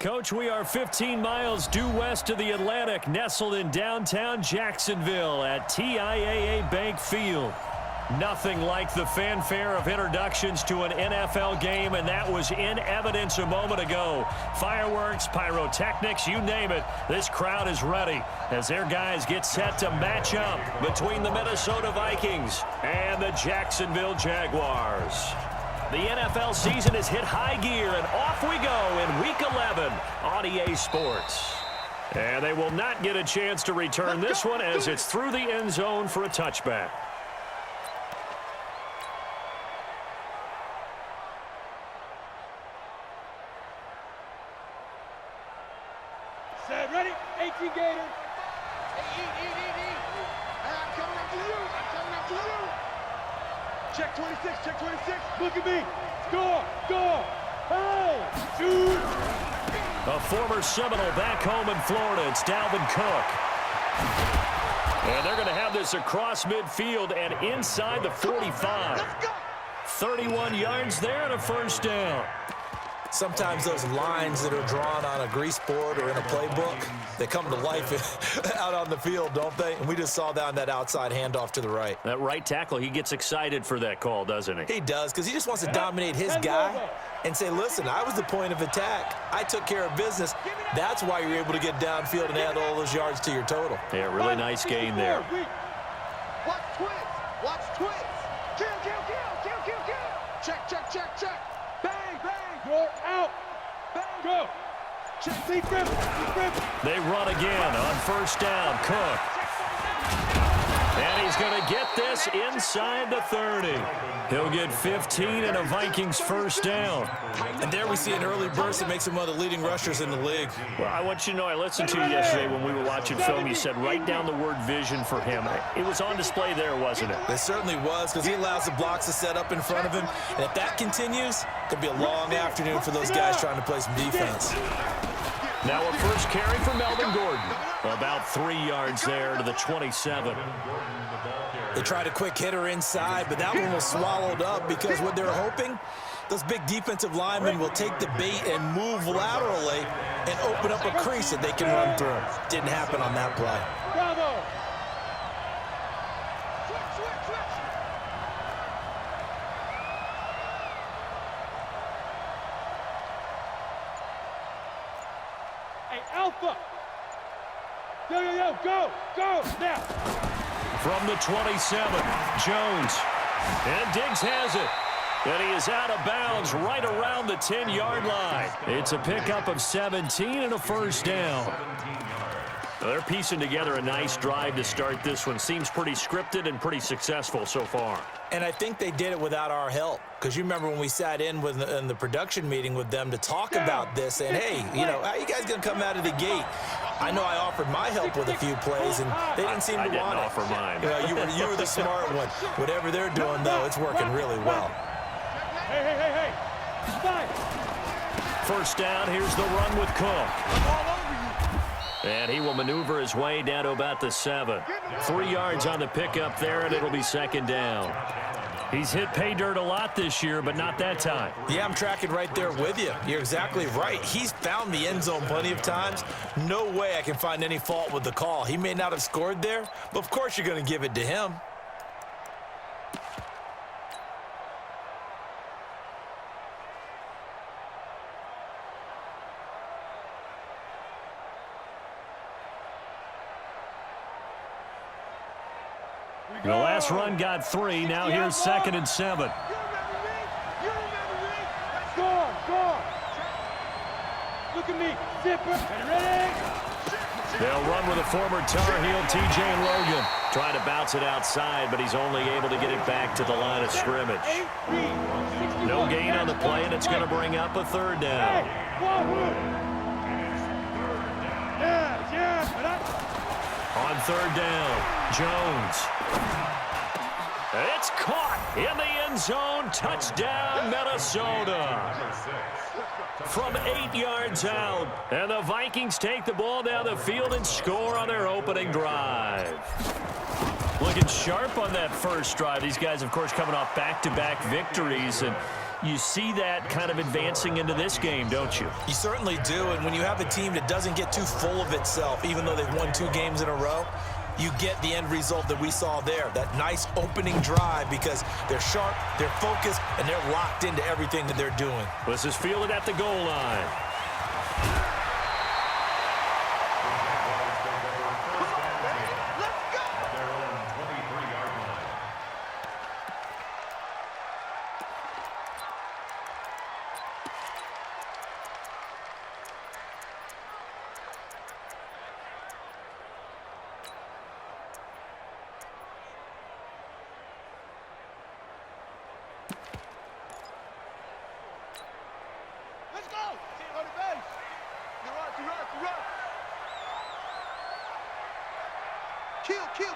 Coach, we are 15 miles due west of the Atlantic, nestled in downtown Jacksonville at TIAA Bank Field. Nothing like the fanfare of introductions to an NFL game, and that was in evidence a moment ago. Fireworks, pyrotechnics, you name it. This crowd is ready as their guys get set to match up between the Minnesota Vikings and the Jacksonville Jaguars. The NFL season has hit high gear, and off we go in Week 11 on EA Sports. And they will not get a chance to return this one as it's through the end zone for a touchback. Set, ready? 18 Gator. I'm coming up to you. I'm coming up to you. Check 26, check 26. Look at me. Score, score. Hey, shoot. A former Seminole back home in Florida. It's Dalvin Cook. And they're going to have this across midfield and inside the 45. 31 yards there and a first down. Sometimes those lines that are drawn on a grease board or in a playbook, they come to life out on the field, don't they? And we just saw that on that outside handoff to the right. That right tackle, he gets excited for that call, doesn't he? He does, because he just wants to dominate his guy and say, listen, I was the point of attack. I took care of business. That's why you're able to get downfield and add all those yards to your total. Yeah, really nice gain there. Watch twins. Watch twins. Kill, kill, kill, kill, kill, kill. Check, check, check, check. Bang, bang. Go out. Bang, go. Check, deep grip. They run again on first down. Cook. And he's going to get this inside the 30. He'll get 15 and a Vikings first down. And there we see an early burst that makes him one of the leading rushers in the league. Well, I want you to know, I listened to you yesterday when we were watching film. You said write down the word vision for him. It was on display there, wasn't it? It certainly was, because he allows the blocks to set up in front of him. And if that continues, it could be a long afternoon for those guys trying to play some defense. Now a first carry for Melvin Gordon. About 3 yards there to the 27. They tried a quick hitter inside, but that one was swallowed up because what they're hoping, those big defensive linemen will take the bait and move laterally and open up a crease that they can run through. Didn't happen on that play. Bravo. Hey, Alpha. Yo, go, now. From the 27, Jones. And Diggs has it. And he is out of bounds right around the 10-yard line. It's a pickup of 17 and a first down. Well, they're piecing together a nice drive to start this one. Seems pretty scripted and pretty successful so far. And I think they did it without our help. Because you remember when we sat in the production meeting with them to talk about this, and hey, you know, how you guys going to come out of the gate? I know I offered my help with a few plays, and they didn't seem to want it. I didn't offer mine. You know, you were the smart one. Whatever they're doing, though, it's working really well. Hey. Spy. First down, here's the run with Cook. And he will maneuver his way down to about the 7. 3 yards on the pickup there, and it'll be second down. He's hit pay dirt a lot this year, but not that time. Yeah, I'm tracking right there with you. You're exactly right. He's found the end zone plenty of times. No way I can find any fault with the call. He may not have scored there, but of course you're going to give it to him. The last run got 3. Now here's 2nd and 7. You remember me. Score. Look at me. Zipper. Ready? They'll run with a former Tar Heel, TJ Logan. Trying to bounce it outside, but he's only able to get it back to the line of scrimmage. No gain on the play, and it's going to bring up a third down. On third down, Jones. It's caught in the end zone. Touchdown, Minnesota. From 8 yards out. And the Vikings take the ball down the field and score on their opening drive. Looking sharp on that first drive. These guys, of course, coming off back-to-back victories. And You see that kind of advancing into this game, don't you? You certainly do, and when you have a team that doesn't get too full of itself, even though they've won 2 games in a row, you get the end result that we saw there, that nice opening drive, because they're sharp, they're focused, and they're locked into everything that they're doing. This is fielded at the goal line.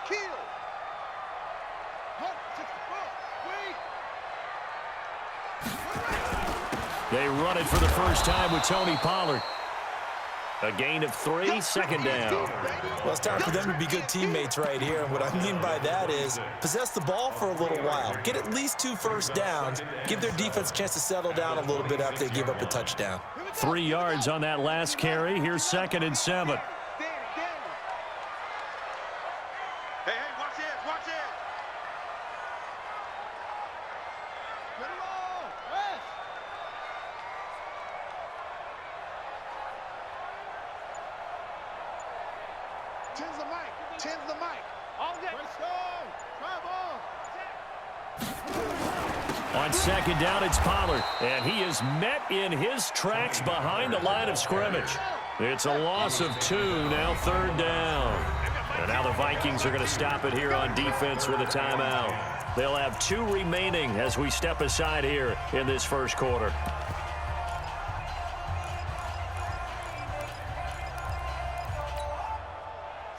Kill. They run it for the first time with Tony Pollard. A gain of 3, second down. Well, it's time for them to be good teammates right here. And what I mean by that is possess the ball for a little while. Get at least 2 first downs. Give their defense a chance to settle down a little bit after they give up a touchdown. 3 yards on that last carry. Here's 2nd and 7. Hey, watch it. Let it roll. West. Tens the mic. All day. Let's go. On 2nd down, it's Pollard, and he is met in his tracks behind the line of scrimmage. It's a loss of 2, now 3rd down. And now the Vikings are going to stop it here on defense with a timeout. They'll have 2 remaining as we step aside here in this first quarter.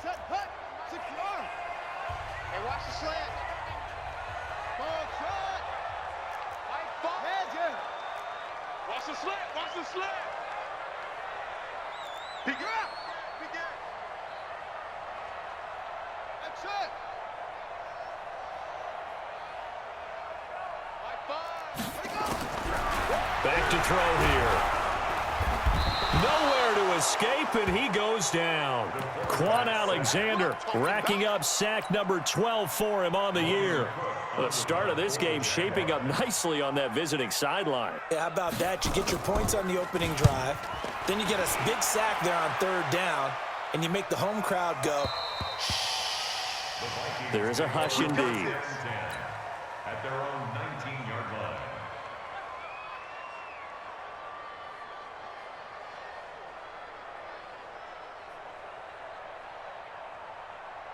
Set, hut, secure. Hey, watch the slant. Ball shot. White ball. Magic. Watch the slant. Pick it up. That's it. White ball. Let it go. Back to throw here. Nowhere to escape, and he goes down. Quan Alexander racking up sack number 12 for him on the year. The start of this game shaping up nicely on that visiting sideline. Yeah, how about that? You get your points on the opening drive. Then you get a big sack there on 3rd down, and you make the home crowd go, shh. There is a hush indeed. At their own 19-yard line.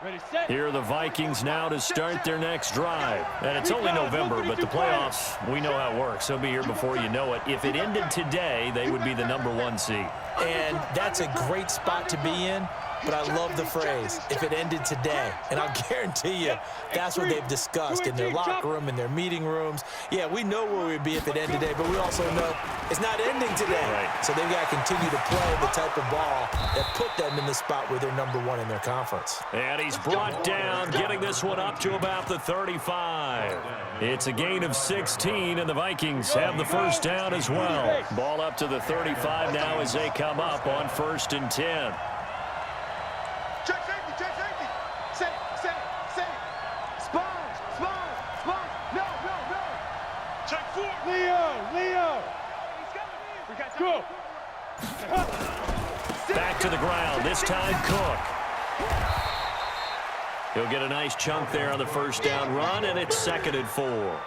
Ready, set. Here are the Vikings now to start their next drive. And it's only November, but the playoffs, we know how it works. They'll be here before you know it. If it ended today, they would be the number 1 seed. And that's a great spot to be in. But I love the phrase, if it ended today. And I'll guarantee you, that's what they've discussed in their locker room, in their meeting rooms. Yeah, we know where we'd be if it ended today, but we also know it's not ending today. Right. So they've got to continue to play the type of ball that put them in the spot where they're number 1 in their conference. And he's brought down, getting this one up to about the 35. It's a gain of 16, and the Vikings have the first down as well. Ball up to the 35 now as they come up on 1st and 10. Check safety. Safe. Spawn. No. Check 4. Leo. Go. Back to the ground, this time Cook. He'll get a nice chunk there on the first down run, and it's 2nd and 4.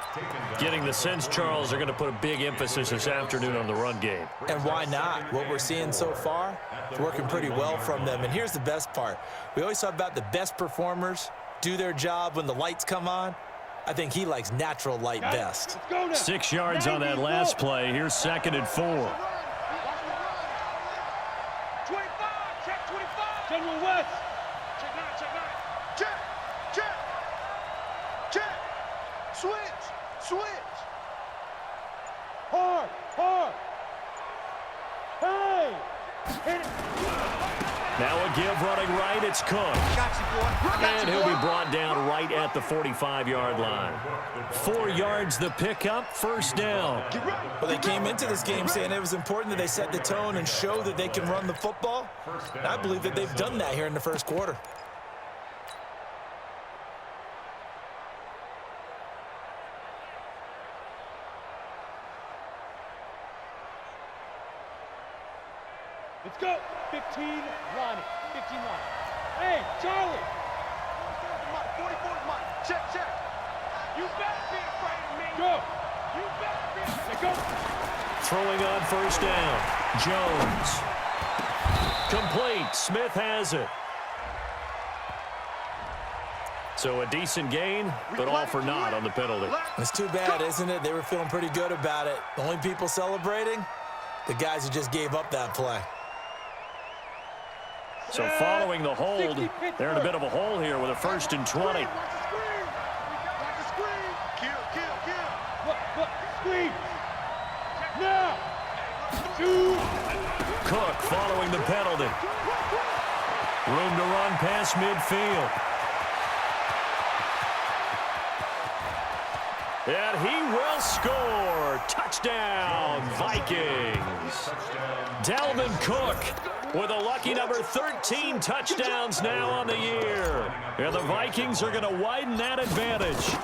Getting the sense, Charles, they're going to put a big emphasis this afternoon on the run game. And why not? What we're seeing so far, it's working pretty well from them. And here's the best part. We always talk about the best performers do their job when the lights come on. I think he likes natural light best. 6 yards on that last play. Here's 2nd and 4. 25. Check 25. General West. Check 9. Check. Switch. Hard. Hey. Hit it. Now a give running right, it's Cook. And he'll be brought down right at the 45-yard line. 4 yards the pickup, first down. Well, they came into this game saying it was important that they set the tone and show that they can run the football. And I believe that they've done that here in the first quarter. Let's go. 15, Ronnie. 15, Ronnie. Hey, Charlie. 44 is mine. Check, check. You better be afraid of me. Go. You better be afraid. Go. Throwing on first down. Jones. Complete. Smith has it. So a decent gain, but all for naught on the penalty. It's too bad, isn't it? They were feeling pretty good about it. The only people celebrating, the guys who just gave up that play. So following the hold, they're in a bit of a hole here with a 1st and 20. Watch the screen. Kill. Look. Screen. Now. 2. Cook following the penalty. Room to run past midfield. And he will score. Touchdown, Vikings. Dalvin Cook with a lucky number 13 touchdowns now on the year. And the Vikings are going to widen that advantage.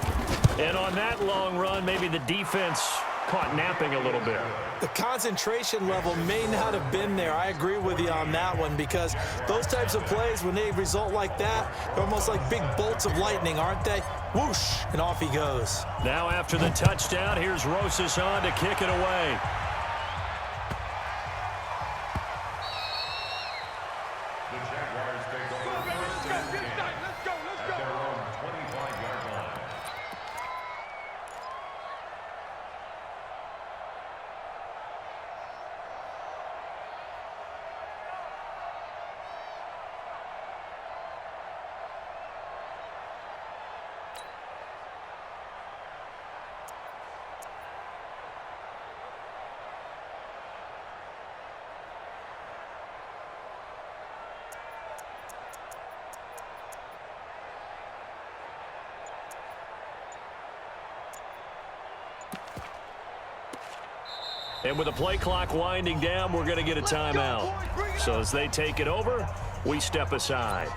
And on that long run, maybe the defense caught napping a little bit. The concentration level may not have been there. I agree with you on that one, because those types of plays, when they result like that, they're almost like big bolts of lightning, aren't they? Whoosh, and off he goes. Now after the touchdown, here's Rosas on to kick it away. The Jaguars take over the first down game at their own 25-yard line. And with the play clock winding down, we're going to get a timeout. So as they take it over, we step aside.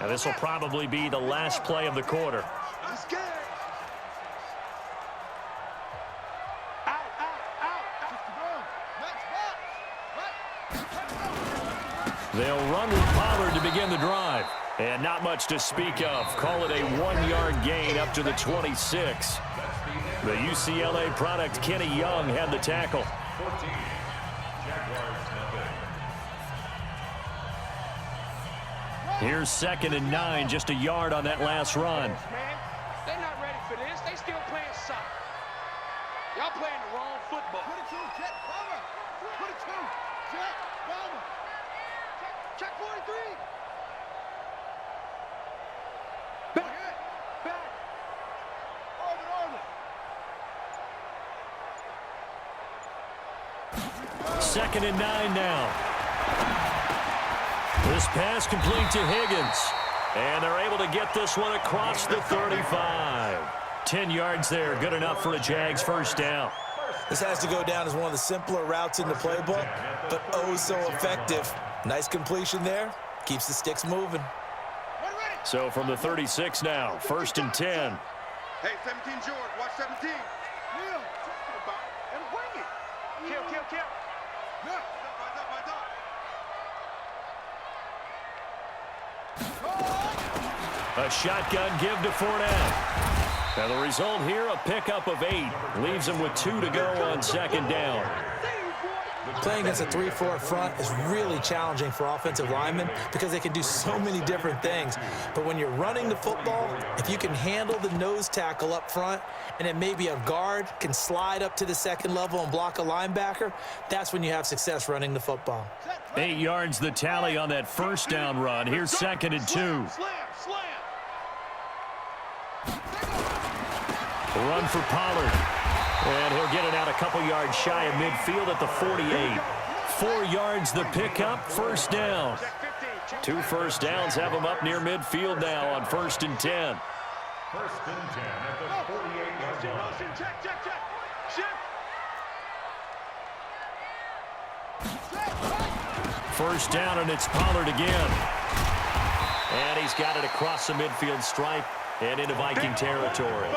Now this will probably be the last play of the quarter. Let's get it. They'll run with Pollard to begin the drive. And not much to speak of. Call it a 1-yard gain up to the 26. The UCLA product, Kenny Young, had the tackle. 14. Jaguars nothing. Here's 2nd and 9, just a yard on that last run. Man, they're not ready for this. They still playing soccer. Y'all playing the wrong football. Put it to Jet Bomber. Put it to Jet Bomber. Check 43. Back. Over. 2nd and 9 now. This pass complete to Higgins. And they're able to get this one across the 35. 10 yards there, good enough for a Jags first down. This has to go down as one of the simpler routes in the playbook, but oh so effective. Nice completion there. Keeps the sticks moving. So from the 36 now, 1st and 10. Hey, 17 George, watch 17. Yeah, talking about it. And bring it. Kill. Yeah. Rise up. A shotgun give to Fournette. Now the result here, a pickup of 8. Leaves him with 2 to go on 2nd down. Playing against a 3-4 front is really challenging for offensive linemen because they can do so many different things. But when you're running the football, if you can handle the nose tackle up front and then maybe a guard can slide up to the second level and block a linebacker, that's when you have success running the football. 8 yards the tally on that first down run. Here's 2nd and 2. Run for Pollard. And he'll get it out a couple yards shy of midfield at the 48. 4 yards the pickup, first down. 2 first downs have him up near midfield now on 1st and 10. 1st and 10 at the 48-yard line. First down, and it's Pollard again. And he's got it across the midfield stripe and into Viking territory.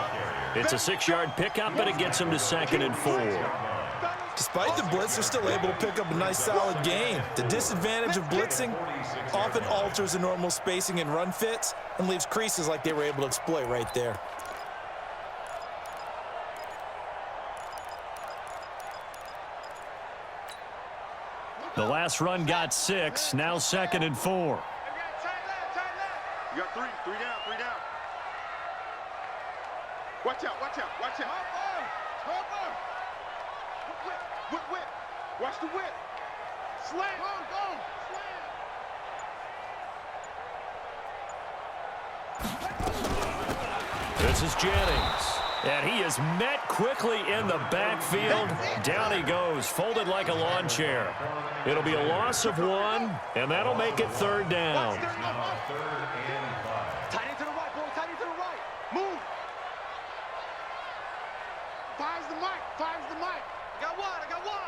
It's a 6-yard pickup, but it gets him to 2nd and 4. Despite the blitz, they're still able to pick up a nice, solid gain. The disadvantage of blitzing often alters the normal spacing and run fits and leaves creases like they were able to exploit right there. The last run got 6, now 2nd and 4. You got 3 down, 3 down. Watch out, watch out, watch out. Whip. Watch the whip. Slam. Go. This is Jennings. And he is met quickly in the backfield. Down he goes, folded like a lawn chair. It'll be a loss of 1, and that'll make it 3rd down. Tight end to the right, boy. Tight end to the right. Move. Fires the mic. I got one.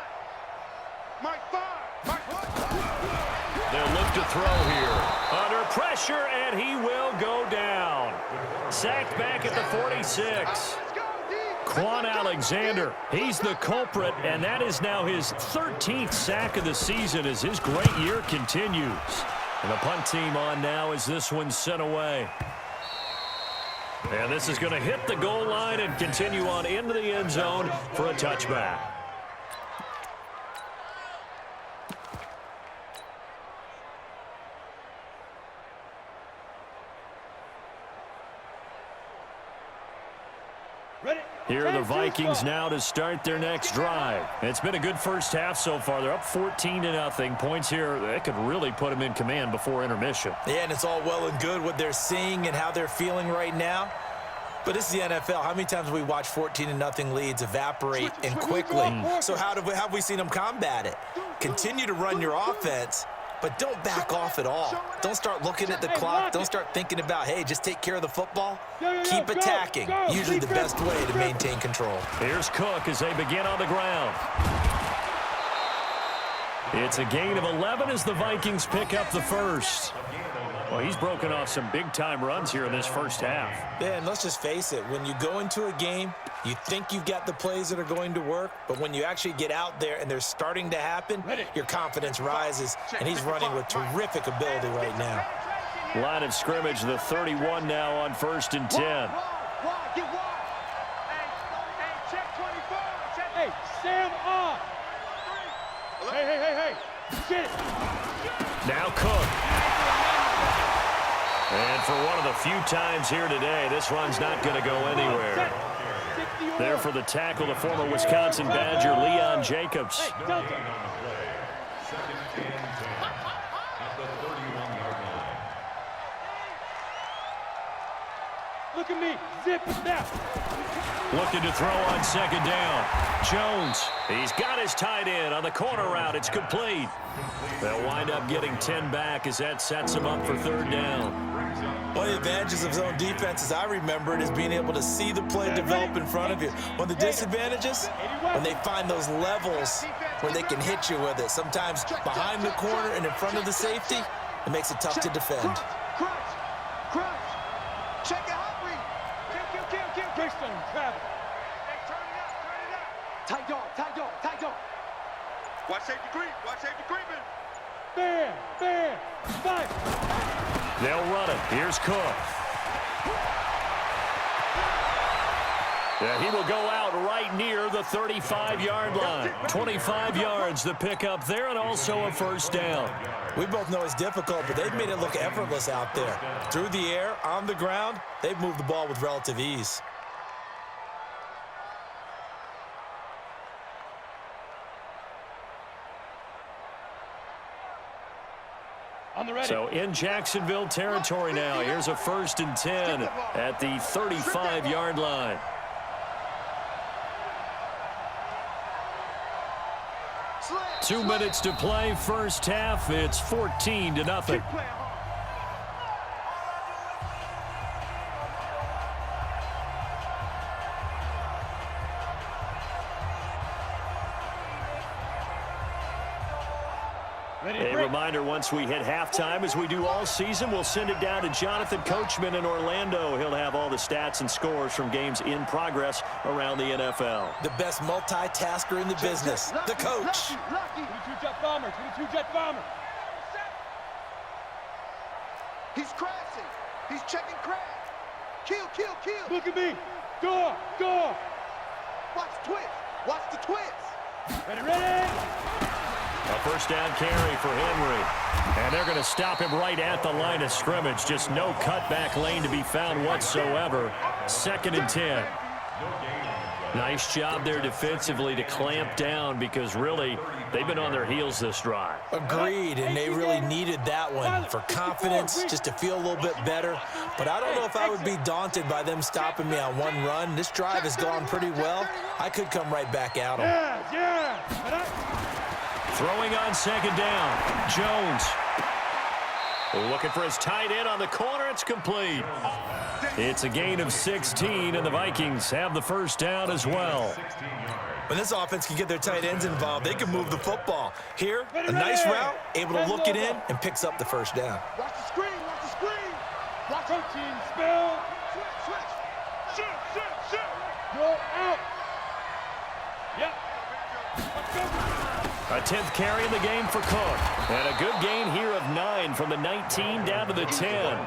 Mike, 5. Mike, 1. They'll look to throw here. Under pressure, and he will go down. Sacked back at the 46. Quan Alexander, he's the culprit, and that is now his 13th sack of the season as his great year continues. And the punt team on now as this one's sent away. And this is going to hit the goal line and continue on into the end zone for a touchback. Here are the Vikings now to start their next drive. It's been a good first half so far. They're up 14-0. Points here, that could really put them in command before intermission. Yeah, and it's all well and good what they're seeing and how they're feeling right now. But this is the NFL. How many times have we watched 14-0 leads evaporate and quickly? So how have we seen them combat it? Continue to run your offense, but don't back off at all. Don't start looking at the clock. Don't start thinking about, hey, just take care of the football. Keep attacking. Usually the best way to maintain control. Here's Cook as they begin on the ground. It's a gain of 11 as the Vikings pick up the first. Well, he's broken off some big-time runs here in this first half. Yeah, and let's just face it. When you go into a game, you think you've got the plays that are going to work, but when you actually get out there and they're starting to happen, your confidence rises, and he's running with terrific ability right now. Line of scrimmage, the 31 now on 1st and 10. Get wide. Hey, check 24. Hey, Sam on. Hey. Shit. Now Cook. And for one of the few times here today, this run's not going to go anywhere. There for the tackle, the former Wisconsin Badger, Leon Jacobs. Hey, Delta. Look at me. Zip it now. Looking to throw on 2nd down. Jones, he's got his tight end on the corner route. It's complete. They'll wind up getting 10 back as that sets them up for 3rd down. One of the advantages of zone defense, as I remember it, is being able to see the play develop in front of you. One of the disadvantages, when they find those levels where they can hit you with it. Sometimes behind the corner and in front of the safety, it makes it tough to defend. Crunch. Check it out. Kill. Greystone, travel. Hey, turn it up. Tight dog. Watch safety creeping. Bam. Fight. They'll run it. Here's Cook. Yeah, he will go out right near the 35-yard line. 25 yards the pickup there, and also a first down. We both know it's difficult, but they've made it look effortless out there. Through the air, on the ground, they've moved the ball with relative ease. So in Jacksonville territory now. Here's a 1st and 10 at the 35-yard line. Two minutes to play, first half. It's 14-0. A reminder, once we hit halftime, as we do all season, we'll send it down to Jonathan Coachman in Orlando. He'll have all the stats and scores from games in progress around the NFL. The best multitasker in the business, the coach. 22 jet bomber, 22 jet bomber. He's crashing. He's checking crash. Kill, kill, kill. Look at me. Go, go. Watch the twist. Watch the twist. Ready, ready. A first down carry for Henry. And they're going to stop him right at the line of scrimmage. Just no cutback lane to be found whatsoever. 2nd and 10. Nice job there defensively to clamp down, because really they've been on their heels this drive. Agreed, and they really needed that one for confidence, just to feel a little bit better. But I don't know if I would be daunted by them stopping me on one run. This drive has gone pretty well. I could come right back at them. Throwing on 2nd down, Jones. Looking for his tight end on the corner. It's complete. It's a gain of 16, and the Vikings have the first down as well. When this offense can get their tight ends involved, they can move the football. Here, a nice route, able to look it in, and picks up the first down. Watch the screen. Watch the screen. Watch your team spell. Switch, switch. Shoot, shoot, shoot. Go out. Yep. Let's go. A 10th carry in the game for Cook. And a good gain here of 9 from the 19 down to the 10.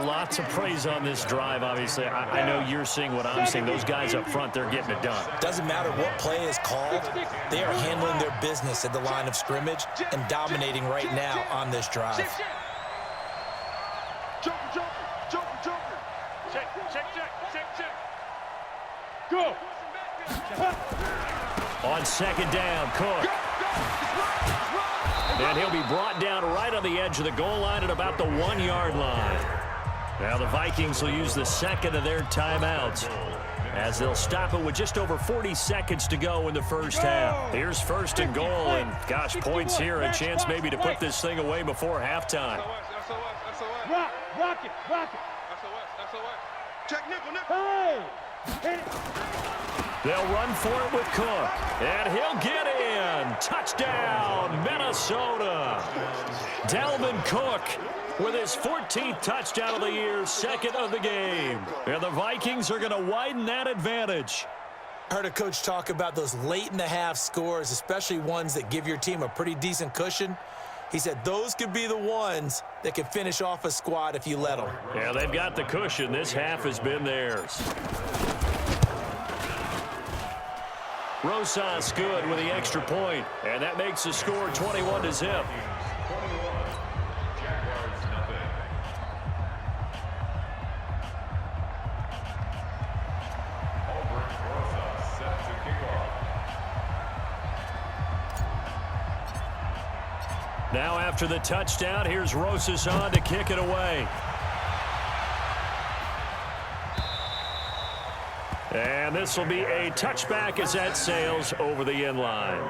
Lots of praise on this drive, obviously. I know you're seeing what I'm seeing. Those guys up front, they're getting it done. Doesn't matter what play is called. They are handling their business at the line of scrimmage and dominating right now on this drive. Joker, joker, joker, joker. Check, check, check, check, check. Go. On 2nd down, Cook. And he'll be brought down right on the edge of the goal line at about the 1-yard line. Now the Vikings will use the 2nd of their timeouts, as they'll stop it with just over 40 seconds to go in the first half. Here's 1st and goal, and gosh, points here, a chance maybe to put this thing away before halftime. Rock it, rock it. Check nickel, nickel. Hey! Hit it. They'll run for it with Cook, and he'll get in. Touchdown, Minnesota. Dalvin Cook with his 14th touchdown of the year, 2nd of the game. And the Vikings are going to widen that advantage. I heard a coach talk about those late-in-the-half scores, especially ones that give your team a pretty decent cushion. He said those could be the ones that can finish off a squad if you let them. Yeah, they've got the cushion. This half has been theirs. Rosas good with the extra point, and that makes the score 21-0. Now after the touchdown, here's Rosas on to kick it away. And this will be a touchback as that sails over the end line.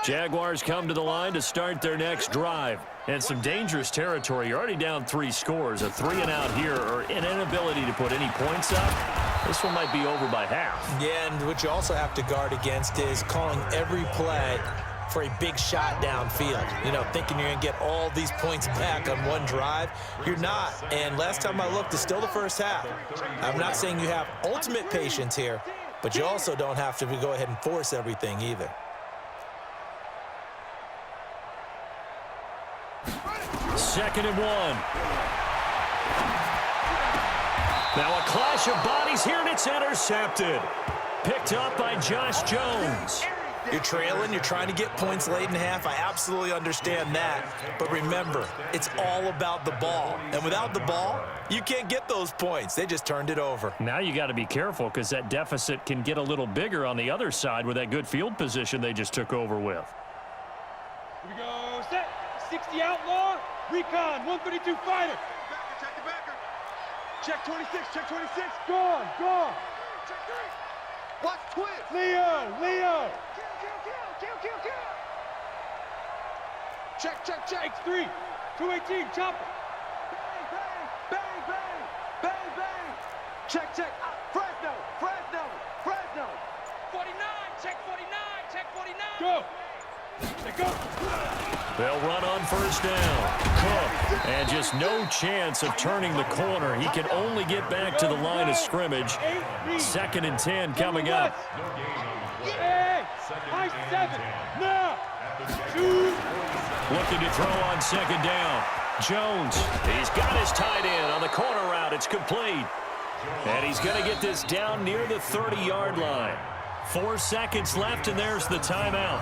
Jaguars come to the line to start their next drive. And some dangerous territory. You're already down 3 scores. A 3-and-out here, or an inability to put any points up. This one might be over by half. Yeah, and what you also have to guard against is calling every play for a big shot downfield. You know, thinking you're going to get all these points back on one drive. You're not. And last time I looked, it's still the first half. I'm not saying you have ultimate patience here, but you also don't have to go ahead and force everything either. Second and 1. Now a clash of bodies here, and it's intercepted. Picked up by Josh Jones. You're trailing, you're trying to get points late in half. I absolutely understand that. But remember, it's all about the ball. And without the ball, you can't get those points. They just turned it over. Now you got to be careful because that deficit can get a little bigger on the other side with that good field position they just took over with. Here we go. Set. 60 outlaw. Recon. 132 fighter. Check the backer. Check 26. Check 26. Gone. Gone. Check 3. Watch twist. Leo. Leo. Kill. Check. X3. 218. Chopper. Bang. Check. Fresno. 49. Check 49. Go. Let go. They'll run on first down. Cook, and just no chance of turning the corner. He can only get back to the line of scrimmage. 2nd and 10 coming up. Hey, high 7. Now. 2. Looking to throw on 2nd down. Jones, he's got his tight end on the corner route. It's complete. And he's going to get this down near the 30-yard line. 4 seconds left, and there's the timeout.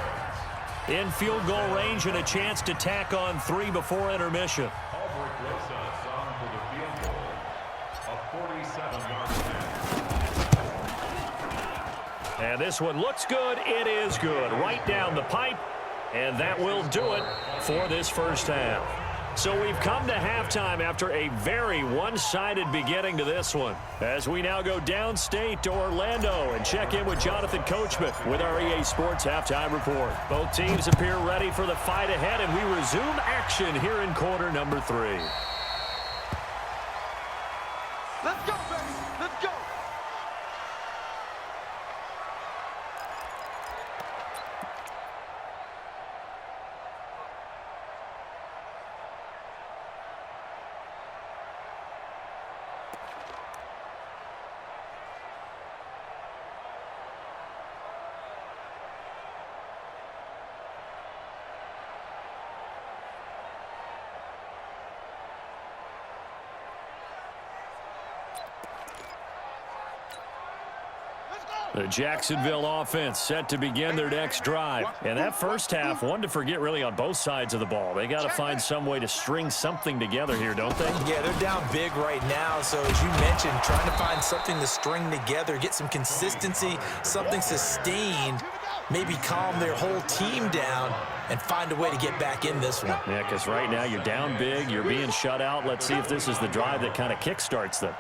In field goal range and a chance to tack on 3 before intermission. And this one looks good. It is good. Right down the pipe. And that will do it for this first half. So we've come to halftime after a very one-sided beginning to this one. As we now go downstate to Orlando and check in with Jonathan Coachman with our EA Sports Halftime Report. Both teams appear ready for the fight ahead, and we resume action here in quarter number 3. Let's go, baby. Let's go. The Jacksonville offense set to begin their next drive. And that first half, one to forget really on both sides of the ball. They got to find some way to string something together here, don't they? Yeah, they're down big right now. So as you mentioned, trying to find something to string together, get some consistency, something sustained, maybe calm their whole team down and find a way to get back in this one. Yeah, because right now you're down big, you're being shut out. Let's see if this is the drive that kind of kickstarts them.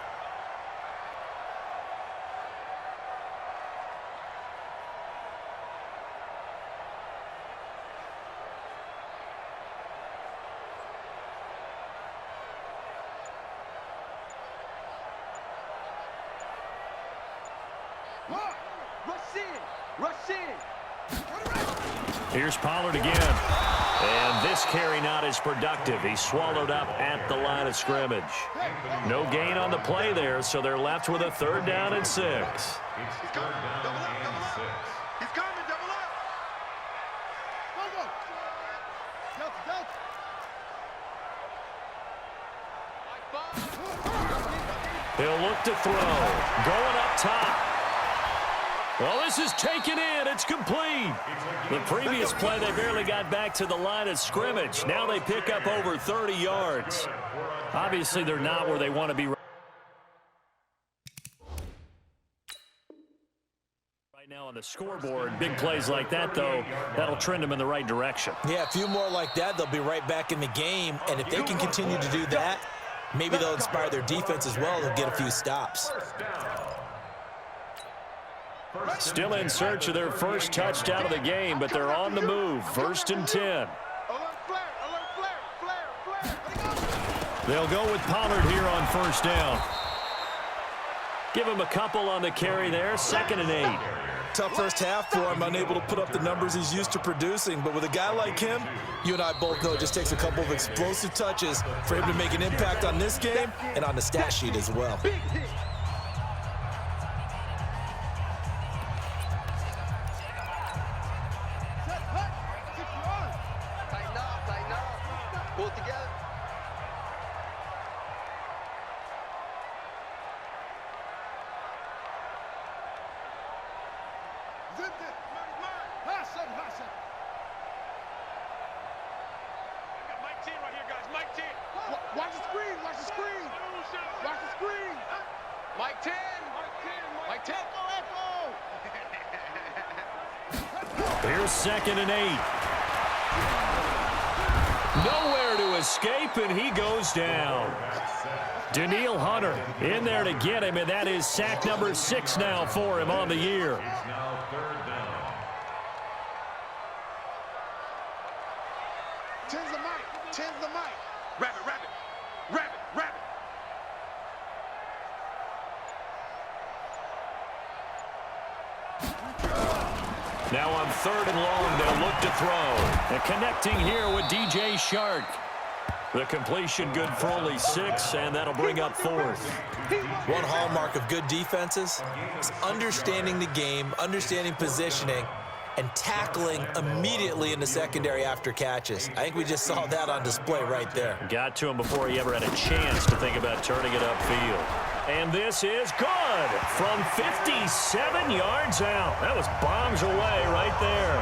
Here's Pollard again. And this carry not as productive. He's swallowed up at the line of scrimmage. No gain on the play there, so they're left with a 3rd down and 6. He's coming. Double up. He's coming. Double up. Go. He'll look to throw. Going up top. Well, this is taken in. It's complete. The previous play, they barely got back to the line of scrimmage. Now they pick up over 30 yards. Obviously, they're not where they want to be right now on the scoreboard. Big plays like that, though, that'll trend them in the right direction. Yeah, a few more like that, they'll be right back in the game. And if they can continue to do that, maybe they'll inspire their defense as well. They'll get a few stops. Still in search of their first touchdown of the game, but they're on the move. 1st and 10. They'll go with Pollard here on 1st down. Give him a couple on the carry there. 2nd and 8. tough first half for him, unable to put up the numbers he's used to producing. But with a guy like him, you and I both know it just takes a couple of explosive touches for him to make an impact on this game and on the stat sheet as well. Big hit. Tighten up, tighten up. Pull it together. Watch the screen, watch the screen. Watch the screen. Mike 10. Mike 10. Here's 2nd and 8. Nowhere to escape, and he goes down. Daniil Hunter in there to get him, and that is sack number 6 now for him on the year. Ten's the mic, ten's the mic. Rabbit, rabbit, rabbit, rabbit. Now on 3rd and long, they'll look to throw. And connecting here with DJ Shark. The completion good for only 6, and that'll bring up 4th. One hallmark of good defenses is understanding the game, understanding positioning, and tackling immediately in the secondary after catches. I think we just saw that on display right there. Got to him before he ever had a chance to think about turning it upfield. And this is good from 57 yards out. That was bombs away right there.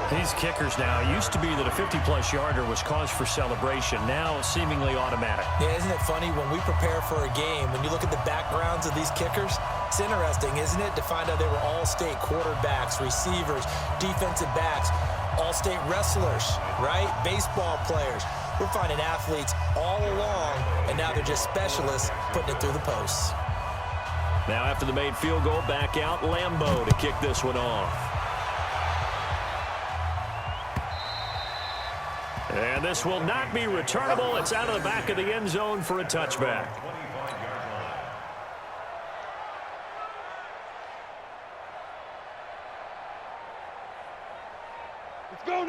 These kickers now, it used to be that a 50-plus yarder was cause for celebration. Now seemingly automatic. Yeah, isn't it funny when we prepare for a game, when you look at the backgrounds of these kickers, it's interesting, isn't it, to find out they were all-state quarterbacks, receivers, defensive backs, all-state wrestlers, right? Baseball players. We're finding athletes all along, and now they're just specialists putting it through the posts. Now after the made field goal, back out Lambeau to kick this one off. And this will not be returnable. It's out of the back of the end zone for a touchback.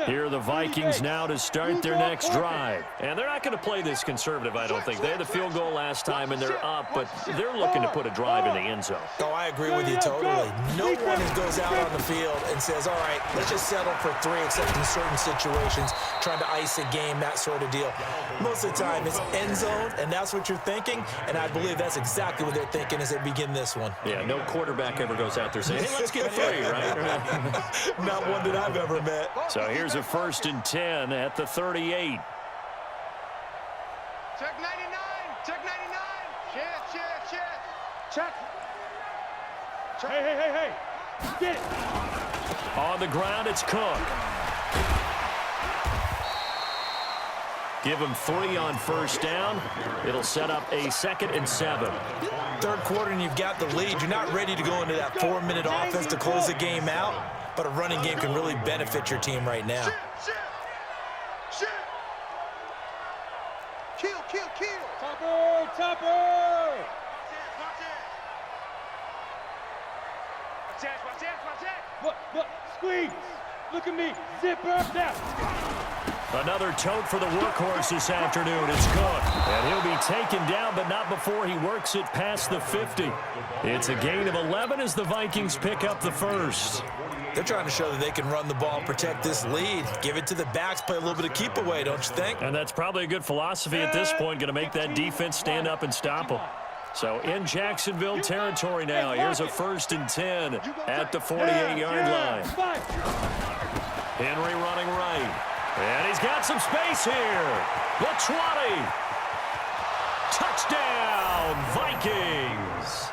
Here are the Vikings now to start their next drive. And they're not going to play this conservative, I don't think. They had the field goal last time, and they're up, but they're looking to put a drive in the end zone. Oh, I agree with you totally. No one goes out on the field and says, all right, let's just settle for 3, except in certain situations, trying to ice a game, that sort of deal. Most of the time, it's end zone, and that's what you're thinking, and I believe that's exactly what they're thinking as they begin this one. Yeah, no quarterback ever goes out there saying, hey, let's get 3, right? Not one that I've ever met. So here's a 1st and 10 at the 38. Check 99, check 99. Check. Hey. Get it. On the ground, it's Cook. Give him 3 on 1st down. It'll set up a 2nd and 7. 3rd quarter, and you've got the lead. You're not ready to go into that 4-minute offense to close the game out, but a running game can really benefit your team right now. Shit. Kill. Topper. What? Squeeze. Look at me. Zipper down. Another tote for the workhorse this afternoon. It's Cook. And he'll be taken down, but not before he works it past the 50. It's a gain of 11 as the Vikings pick up the 1st. They're trying to show that they can run the ball, protect this lead, give it to the backs, play a little bit of keep away, don't you think? And that's probably a good philosophy at this point, going to make that defense stand up and stop them. So in Jacksonville territory now, here's a 1st and 10 at the 48-yard line. Henry running right. And he's got some space here. The 20. Touchdown, Vikings.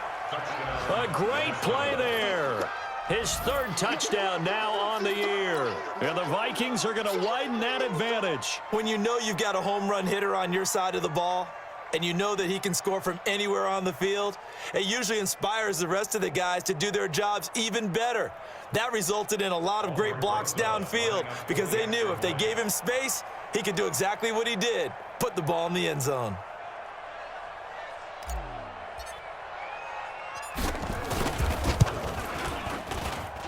A great play there. His 3rd touchdown now on the year. And the Vikings are going to widen that advantage. When you know you've got a home run hitter on your side of the ball, and you know that he can score from anywhere on the field, it usually inspires the rest of the guys to do their jobs even better. That resulted in a lot of great blocks downfield because they knew if they gave him space, he could do exactly what he did, put the ball in the end zone.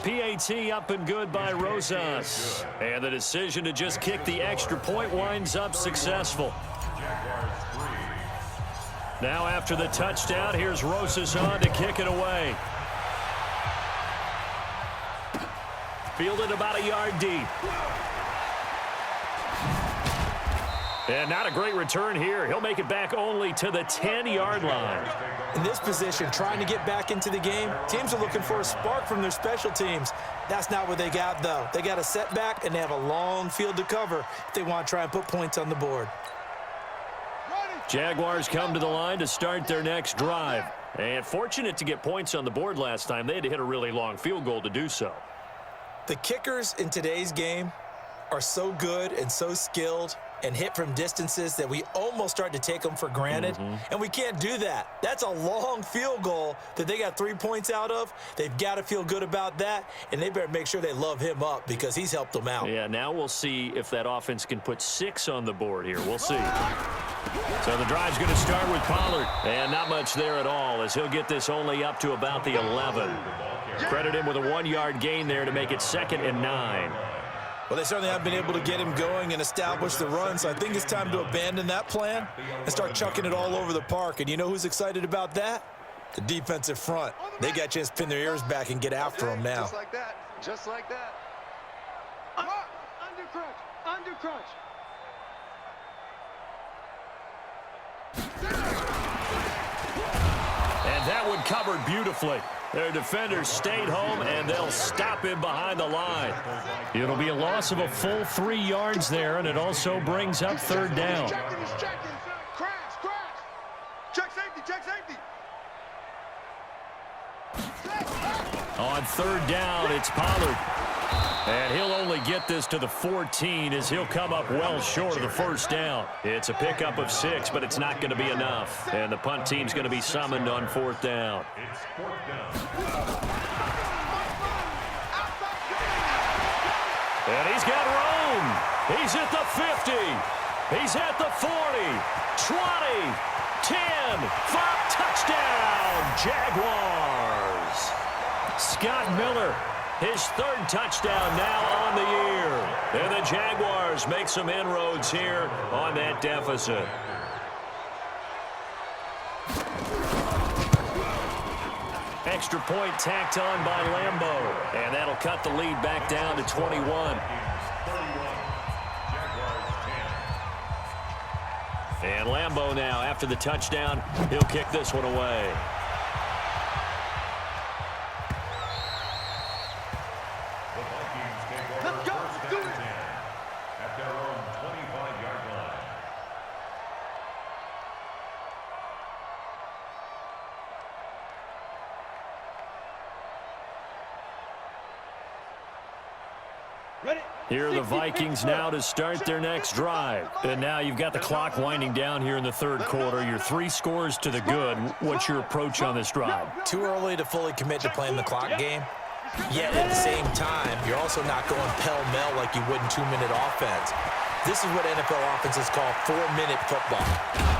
PAT up and good by Rosas. And the decision to just kick the extra point winds up successful. Now after the touchdown, here's Rosas on to kick it away. Fielded about a yard deep. And not a great return here. He'll make it back only to the 10-yard line. In this position, trying to get back into the game, teams are looking for a spark from their special teams. That's not what they got, though. They got a setback, and they have a long field to cover if they want to try and put points on the board. Jaguars come to the line to start their next drive. And fortunate to get points on the board last time. They had to hit a really long field goal to do so. The kickers in today's game are so good and so skilled and hit from distances that we almost start to take them for granted. And we can't do that. That's a long field goal that they got 3 points out of. They've got to feel good about that, and they better make sure they love him up because he's helped them out. Yeah, now we'll see if that offense can put 6 on the board here. We'll see. So the drive's going to start with Pollard. And not much there at all as he'll get this only up to about the 11. Credit him with a 1-yard gain there to make it 2nd and 9. Well, they certainly have been able to get him going and establish the run, so I think it's time to abandon that plan and start chucking it all over the park. And you know who's excited about that? The defensive front. They got a chance to pin their ears back and get after him now. Just like that. Just like that. Under crunch. Under crunch. And that one covered beautifully. Their defenders stayed home, and they'll stop him behind the line. It'll be a loss of a full 3 yards there, and it also brings up 3rd down. Checking. Crash. Check safety. On 3rd down, it's Pollard. And he'll only get this to the 14 as he'll come up well short of the 1st down. It's a pickup of 6, but it's not going to be enough. And the punt team's going to be summoned on 4th down. It's 4th down. And he's got room. He's at the 50. He's at the 40. 20. 10. 5. Touchdown, Jaguars. Scott Miller. His 3rd touchdown now on the year. And the Jaguars make some inroads here on that deficit. Extra point tacked on by Lambeau. And that'll cut the lead back down to 21. And Lambeau now, after the touchdown, he'll kick this one away. At their own 25-yard line. Ready? Here are the Vikings now to start their next drive. And now you've got the clock winding down here in the 3rd quarter. You're 3 scores to the good. What's your approach on this drive? Too early to fully commit to playing the clock game. Yet at the same time, you're also not going pell-mell like you would in 2-minute offense. This is what NFL offenses call 4-minute football.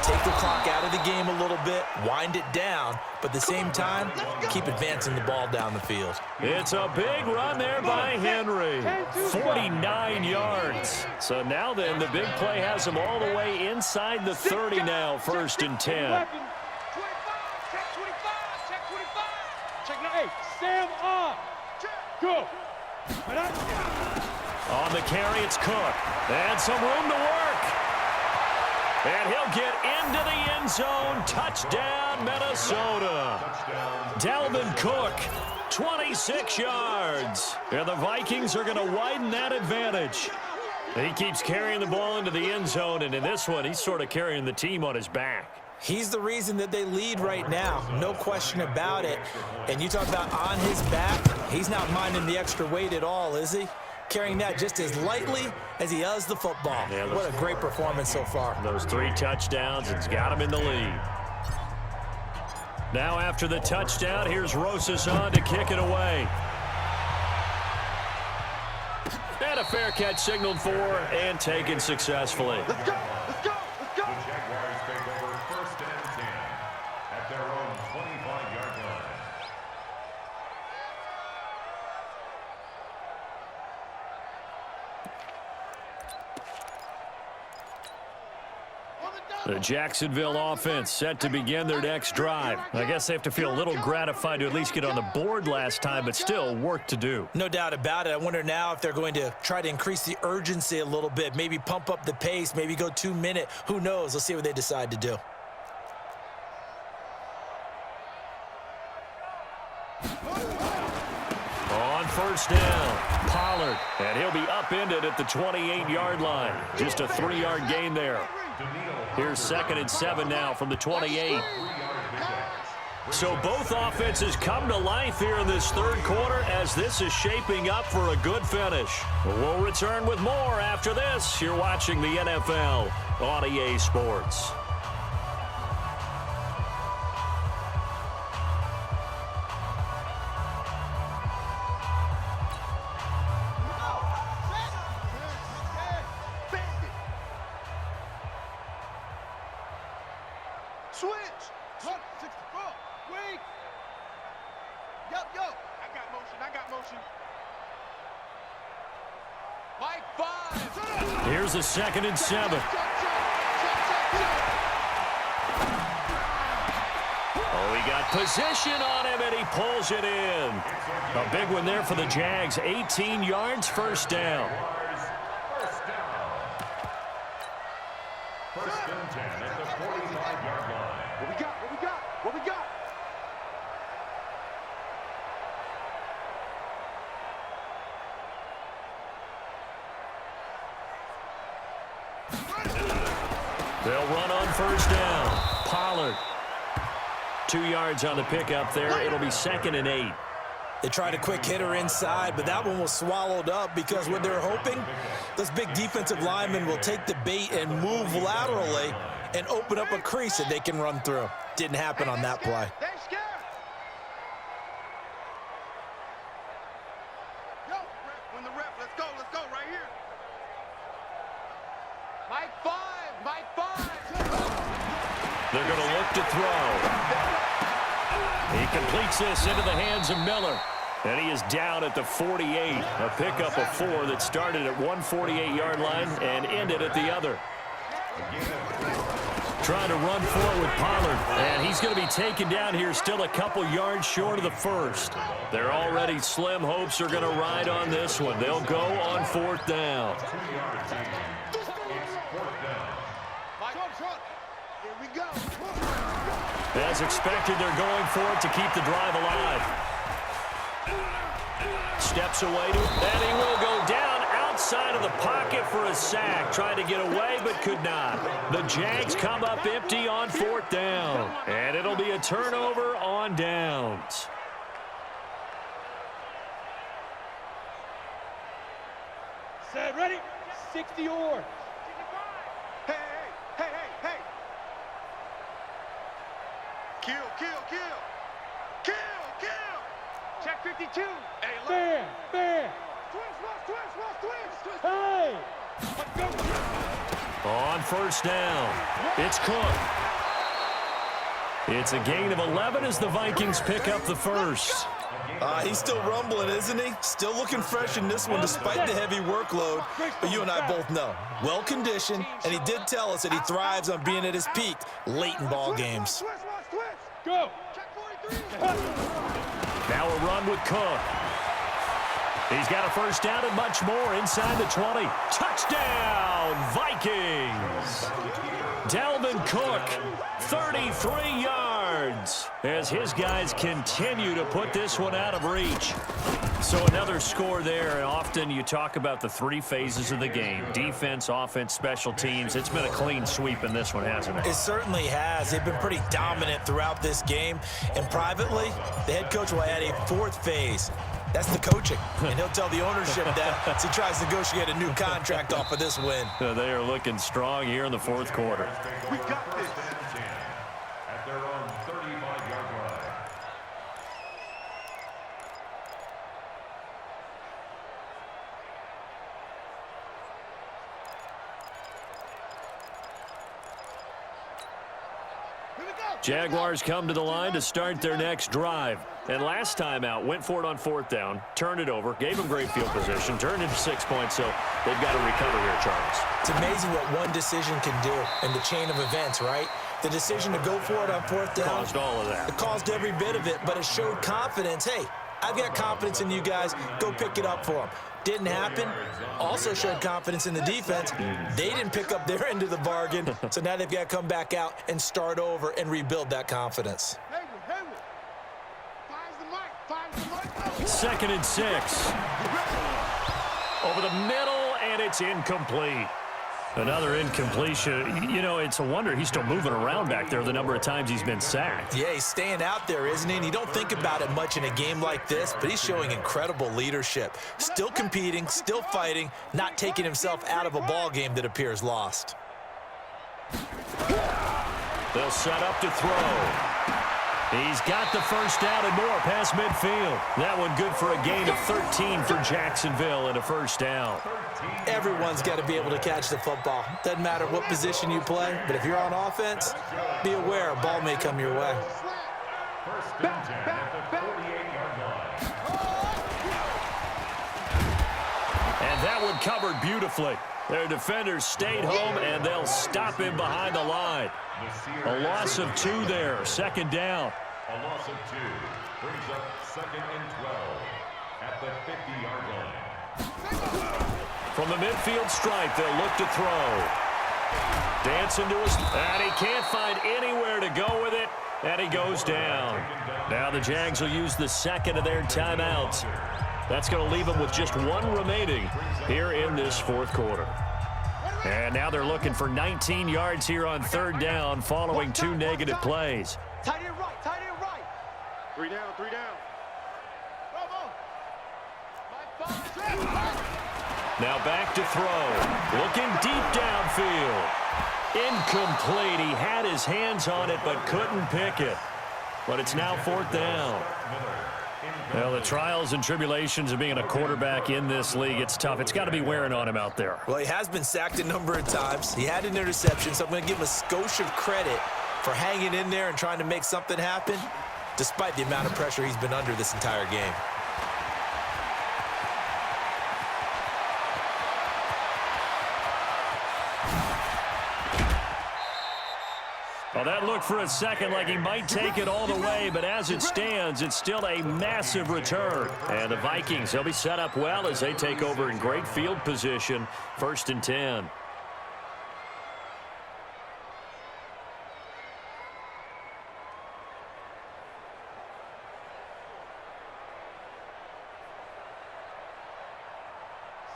Take the clock out of the game a little bit, wind it down, but at the same time, keep advancing the ball down the field. It's a big run there by Henry. 49 yards. So now then, the big play has him all the way inside the 30 now, 1st and 10. 25. Check now. Hey, Sam on. Go. On the carry, it's Cook. And some room to work. And he'll get into the end zone. Touchdown, Minnesota. Dalvin Cook, 26 yards. And the Vikings are going to widen that advantage. He keeps carrying the ball into the end zone, and in this one, he's sort of carrying the team on his back. He's the reason that they lead right now, no question about it. And you talk about on his back, he's not minding the extra weight at all, is he? Carrying that just as lightly as he does the football. Yeah, what a great performance so far. Those 3 touchdowns, it's got him in the lead. Now after the touchdown, here's Rosas on to kick it away. And a fair catch signaled for and taken successfully. Let's go. The Jaguars take over 1st and 10 at their own 25-yard line. The Jacksonville offense set to begin their next drive. I guess they have to feel a little gratified to at least get on the board last time, but still work to do. No doubt about it. I wonder now if they're going to try to increase the urgency a little bit, maybe pump up the pace, maybe go 2-minute. Who knows? Let's see what they decide to do. On first down, Pollard, and he'll be upended at the 28-yard line. Just a 3-yard gain there. Here's 2nd and 7 now from the 28. So both offenses come to life here in this third quarter as this is shaping up for a good finish. We'll return with more after this. You're watching the NFL on EA Sports. Switch! 64! Wait! Yo! I got motion. Mike 5! Here's a 2nd and 7. Oh, he got position on him, and he pulls it in. A big one there for the Jags. 18 yards, first down. First and 10 at the 45-yard line. What we got? They'll run on first down. Pollard. 2 yards on the pickup there. It'll be 2nd and 8. They tried a quick hitter inside, but that one was swallowed up because what they're hoping, those big defensive linemen will take the bait and move laterally and open up a crease that they can run through. Didn't happen on that play. They scared! Yo, when the rep, let's go right here. Mike 5! They're going to look to throw. He completes this into the hands of Miller. And he is down at the 48. A pickup of 4 that started at one 48-yard line and ended at the other. Trying to run forward, Pollard. And he's going to be taken down here still a couple yards short of the first. They're already slim hopes are going to ride on this one. They'll go on 4th down. Here we go. As expected, they're going for it to keep the drive alive. Steps away to it, and he will go down outside of the pocket for a sack. Tried to get away, but could not. The Jags come up empty on 4th down, and it'll be a turnover on downs. Set, ready? 60 yards. Hey! Kill! Check 52. Hey, look. Bam! Twist. Hey! Let's go! On first down, it's Cook. It's a gain of 11 as the Vikings pick up the first. He's still rumbling, isn't he? Still looking fresh in this one despite the heavy workload. But you and I both know, well-conditioned, and he did tell us that he thrives on being at his peak late in ball games. Twist. Go! Check 43. Now a run with Cook. He's got a first down and much more inside the 20. Touchdown, Vikings! Dalvin Cook, 33 yards, as his guys continue to put this one out of reach. So another score there, and often you talk about the 3 phases of the game: defense, offense, special teams. It's been a clean sweep in this one, hasn't it? It certainly has. They've been pretty dominant throughout this game. And privately, the head coach will add a 4th phase. That's the coaching. And he'll tell the ownership that as he tries to negotiate a new contract off of this win. They are looking strong here in the 4th quarter. We got this. At their own 35-yard line. Here we go. Jaguars come to the line to start their next drive. And last time out, went for it on 4th down, turned it over, gave them great field position, turned into 6 points, so they've got to recover here, Charles. It's amazing what one decision can do in the chain of events, right? The decision to go for it on 4th down. Caused all of that. It caused every bit of it, but it showed confidence. Hey, I've got confidence in you guys. Go pick it up for them. Didn't happen. Also showed confidence in the defense. They didn't pick up their end of the bargain, so now they've got to come back out and start over and rebuild that confidence. 2nd and 6. Over the middle, and it's incomplete. Another incompletion. You know, it's a wonder he's still moving around back there the number of times he's been sacked. Yeah, he's staying out there, isn't he? And you don't think about it much in a game like this, but he's showing incredible leadership. Still competing, still fighting, not taking himself out of a ball game that appears lost. They'll set up to throw. He's got the first down and more past midfield. That one good for a gain of 13 for Jacksonville and a first down. Everyone's got to be able to catch the football. Doesn't matter what position you play, but if you're on offense, be aware a ball may come your way. First and 10 at the 48-yard line. And that one covered beautifully. Their defenders stayed home, and they'll stop him behind the line. A loss of 2 there, 2nd down. A loss of 2 brings up 2nd and 12 at the 50-yard line. From the midfield stripe, they'll look to throw. Dancing to his, and he can't find anywhere to go with it, and he goes down. Now the Jags will use the 2nd of their timeouts. That's going to leave them with just 1 remaining here in this 4th quarter. And now they're looking for 19 yards here on 3rd down following 2 negative plays. Tight end right, tight end right. 3 down, 3 down. Now back to throw. Looking deep downfield. Incomplete. He had his hands on it but couldn't pick it. But it's now 4th down. Well, the trials and tribulations of being a quarterback in this league, it's tough. It's got to be wearing on him out there. Well, he has been sacked a number of times. He had an interception, so I'm going to give him a skosh of credit for hanging in there and trying to make something happen, despite the amount of pressure he's been under this entire game. Well, that looked for a second like he might take it all the way, but as it stands, it's still a massive return. And the Vikings, they'll be set up well as they take over in great field position, 1st and 10.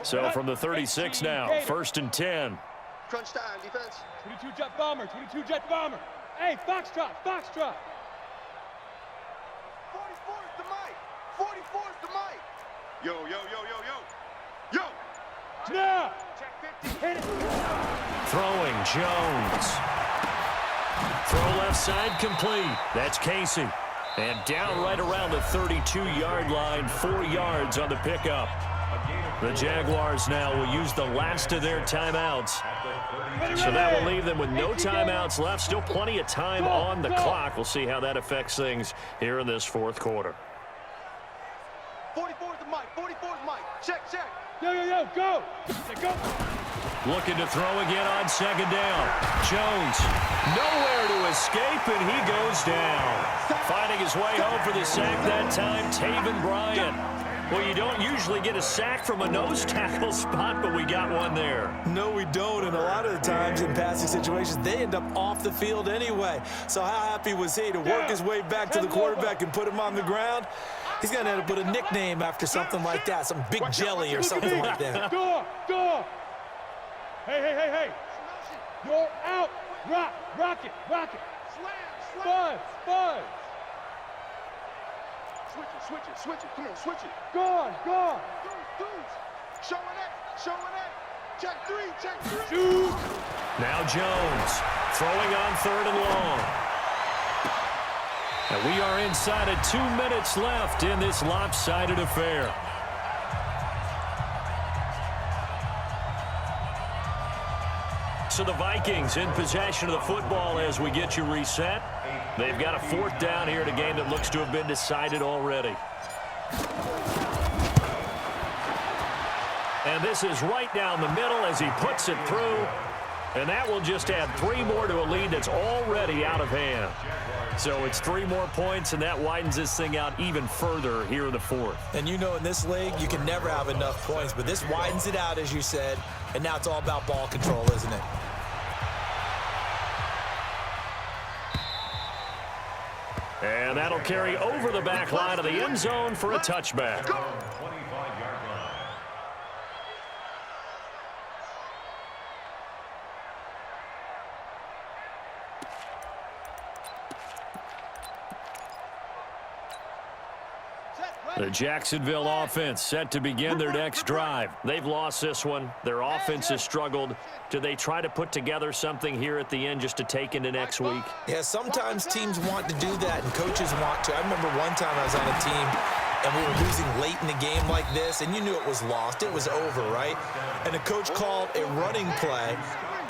So from the 36 now, 1st and 10. Crunch time, defense. 22 jet bomber, 22 jet bomber. Hey, Foxtrot, Foxtrot. 44 is the mic. 44 is the mic. Yo, yo, yo, yo, yo. Yo. Now. Check 50. Hit it. Throwing, Jones. Throw left side complete. That's Casey. And down right around the 32-yard line, 4 yards on the pickup. The Jaguars now will use the last of their timeouts. So that will leave them with no timeouts left. Still plenty of time on the clock. We'll see how that affects things here in this 4th quarter. 44 is the mic. 44 is the mic. Check, check. Yo, yo, yo, go. Go. Looking to throw again on 2nd down. Jones, nowhere to escape, and he goes down. Finding his way home for the sack that time, Taven Bryan. Well, you don't usually get a sack from a nose tackle spot, but we got one there. No, we don't, and a lot of the times in passing situations, they end up off the field anyway. So how happy was he to work his way back to the quarterback and put him on the ground? He's going to have to put a nickname after something like that, some big jelly or something like that. Door. Hey, hey, hey, hey. You're out. Rock it. Slam. Buzz. Switch it. Come on, switch it. Gone. Dudes. Showing it. Check 3. Shoot. Now Jones throwing on 3rd and long. And we are inside of 2 minutes left in this lopsided affair. So the Vikings in possession of the football as we get you reset. They've got a 4th down here in a game that looks to have been decided already. And this is right down the middle as he puts it through. And that will just add 3 more to a lead that's already out of hand. So it's 3 more points, and that widens this thing out even further here in the 4th. And you know in this league, you can never have enough points, but this widens it out, as you said, and now it's all about ball control, isn't it? And that'll carry over the back line of the end zone for a touchback. The Jacksonville offense set to begin their next drive. They've lost this one. Their offense has struggled. Do they try to put together something here at the end just to take into next week? Yeah, sometimes teams want to do that and coaches want to. I remember one time I was on a team and we were losing late in the game like this, and you knew it was lost. It was over, right? And the coach called a running play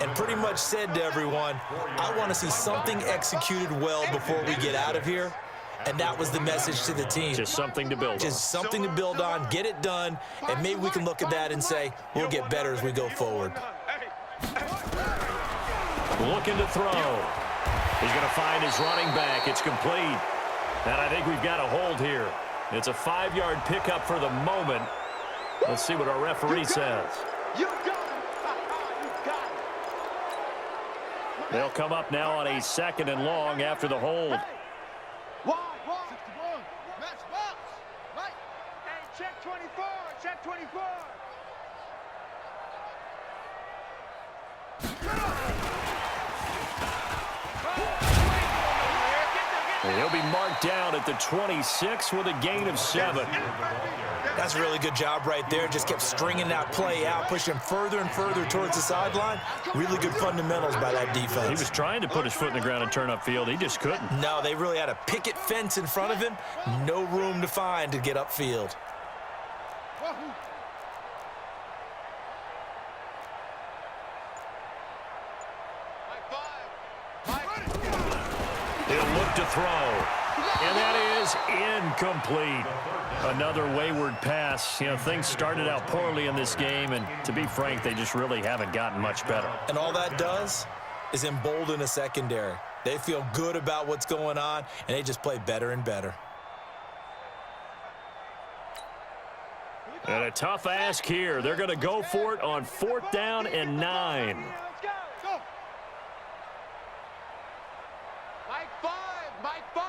and pretty much said to everyone, I want to see something executed well before we get out of here. And that was the message to the team. Just something to build on. Just something to build on, get it done, and maybe we can look at that and say, we'll get better as we go forward. Looking to throw. He's going to find his running back. It's complete. And I think we've got a hold here. It's a 5-yard pickup for the moment. Let's see what our referee says. They'll come up now on a 2nd and long after the hold. Check 24, check 24. And he'll be marked down at the 26 with a gain of 7. That's a really good job right there. Just kept stringing that play out, pushing further and further towards the sideline. Really good fundamentals by that defense. He was trying to put his foot in the ground and turn upfield. He just couldn't. No, they really had a picket fence in front of him. No room to find to get upfield. He'll look to throw. And that is incomplete. Another wayward pass. You know, things started out poorly in this game, and to be frank, they just really haven't gotten much better. And all that does is embolden a secondary. They feel good about what's going on, and they just play better and better. And a tough ask here. They're going to go for it on 4th down and 9. Mike 5, Mike 5.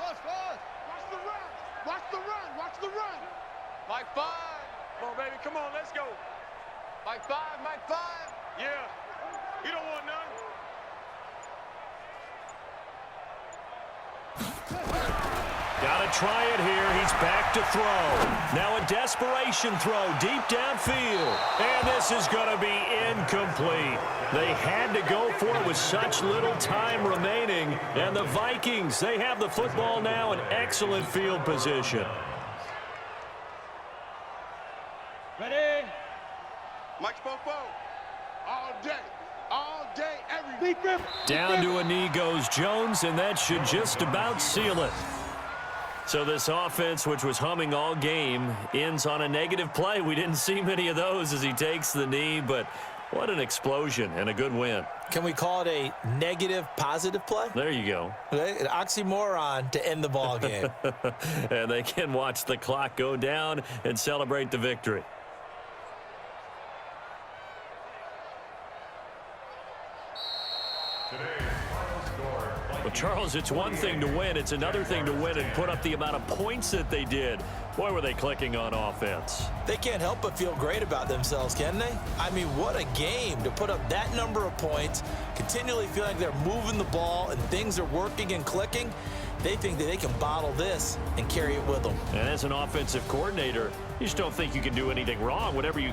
Watch the run, watch the run, watch the run. Mike 5. Come on, baby, come on, let's go. Mike 5, Mike 5. Yeah, you don't want none. Got to try it here. He's back to throw. Now a desperation throw deep downfield. And this is going to be incomplete. They had to go for it with such little time remaining. And the Vikings, they have the football now in excellent field position. Ready? Mike Spofo. All day, every day. Down to a knee goes Jones, and that should just about seal it. So this offense, which was humming all game, ends on a negative play. We didn't see many of those as he takes the knee, but what an explosion and a good win. Can we call it a negative positive play? There you go. An oxymoron to end the ball game. And they can watch the clock go down and celebrate the victory. Well, Charles, it's one thing to win. It's another thing to win and put up the amount of points that they did. Boy, were they clicking on offense. They can't help but feel great about themselves, can they? I mean, what a game to put up that number of points, continually feeling like they're moving the ball and things are working and clicking. They think that they can bottle this and carry it with them. And as an offensive coordinator, you just don't think you can do anything wrong. Whatever you